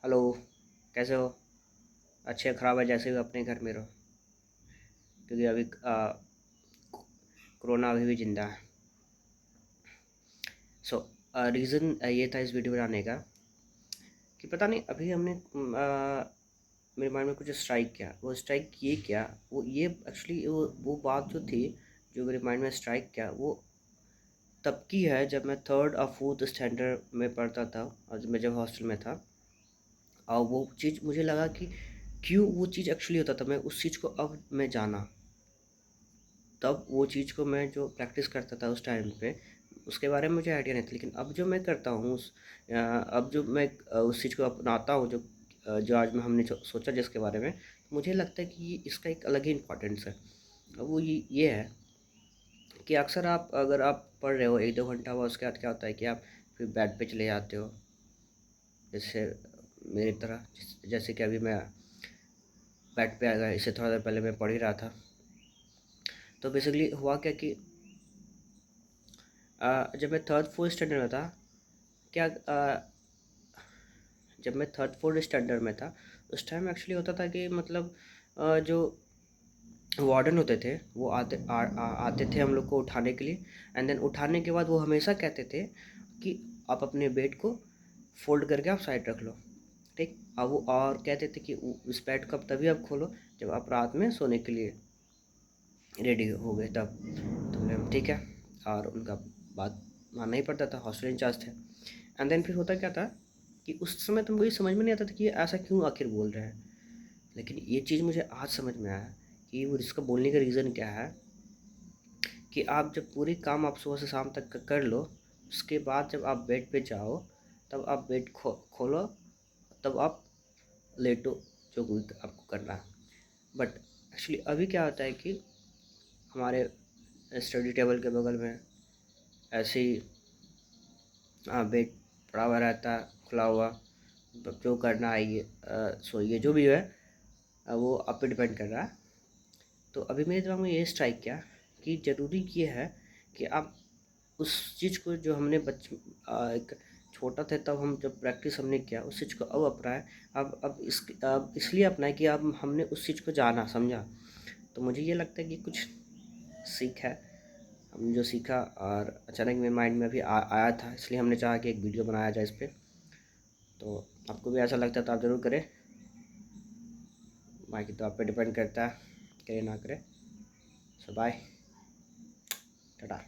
Hello. कैसे हो? अच्छे ख़राब है, जैसे भी अपने घर में रहो, क्योंकि अभी कोरोना अभी भी ज़िंदा है। सो रीज़न ये था इस वीडियो बनाने का कि पता नहीं अभी हमने मेरे माइंड में कुछ स्ट्राइक किया। वो स्ट्राइक ये क्या, वो ये एक्चुअली वो बात जो थी, जो मेरे माइंड में स्ट्राइक किया, वो तब की है जब मैं थर्ड और फोर्थ स्टैंडर्ड में पढ़ता था और मैं जब हॉस्टल में था। और वो चीज़ मुझे लगा कि क्यों वो चीज़ एक्चुअली होता था, मैं उस चीज़ को अब मैं जाना। तब वो चीज़ को मैं जो प्रैक्टिस करता था उस टाइम पे, उसके बारे में मुझे आइडिया नहीं था। लेकिन अब जो मैं करता हूँ अब जो मैं उस चीज़ को अपनाता हूँ, जो आज में हमने जो सोचा जिसके बारे में, मुझे लगता है कि इसका एक अलग ही इम्पोर्टेंस है। अब वो ये है कि अक्सर आप अगर आप पढ़ रहे हो 1-2 घंटा हुआ, उसके बाद क्या होता है कि आप फिर बेड पे चले जाते हो। जैसे मेरी तरह, जैसे कि अभी मैं बेड पे आ गया, इससे थोड़ा देर पहले मैं पढ़ ही रहा था। तो बेसिकली हुआ क्या कि जब मैं थर्ड फोर्थ स्टैंडर्ड में था, क्या जब मैं थर्ड फोर्थ स्टैंडर्ड में था, उस टाइम एक्चुअली होता था कि मतलब जो वार्डन होते थे वो आते थे हम लोग को उठाने के लिए। एंड देन उठाने के बाद वो हमेशा कहते थे कि आप अपने बेड को फोल्ड करके आप साइड रख लो। ठीक। अब वो और कहते थे कि उस बेड को अब तभी आप खोलो जब आप रात में सोने के लिए रेडी हो गए तब। तो बोले हम ठीक है, और उनका बात मानना ही पड़ता था, हॉस्टल इंचार्ज थे। एंड देन फिर होता क्या था कि उस समय तो मुझे ये समझ में नहीं आता था कि ये ऐसा क्यों आखिर बोल रहे हैं। लेकिन ये चीज़ मुझे आज समझ में आया कि वो इसका बोलने का रीज़न क्या है, कि आप जब पूरी काम आप सुबह से शाम तक कर लो, उसके बाद जब आप बेड पे जाओ, तब आप बेड खोलो, तब आप लेटो, जो कुछ आपको करना है। बट एक्चुअली अभी क्या होता है कि हमारे स्टडी टेबल के बगल में ऐसे ही बेड पड़ा हुआ रहता है, खुला हुआ। जो करना है ये सोइए, जो भी है वो आप पे डिपेंड कर रहा है। तो अभी मेरे दिमाग में ये स्ट्राइक किया कि ज़रूरी ये है कि आप उस चीज़ को जो हमने एक छोटा थे तब हम जब प्रैक्टिस हमने किया, उस चीज़ को अब अपनाएं। अब इसलिए अपनाएं कि अब हमने उस चीज़ को जाना समझा। तो मुझे ये लगता है कि कुछ सीख है, हमने जो सीखा, और अचानक मेरे माइंड में अभी आया था, इसलिए हमने चाहा कि एक वीडियो बनाया जाए इस पर। तो आपको भी ऐसा लगता है तो आप ज़रूर करें, बाकी तो आप पे डिपेंड करता है, करे ना करे। सो बाय, टाटा।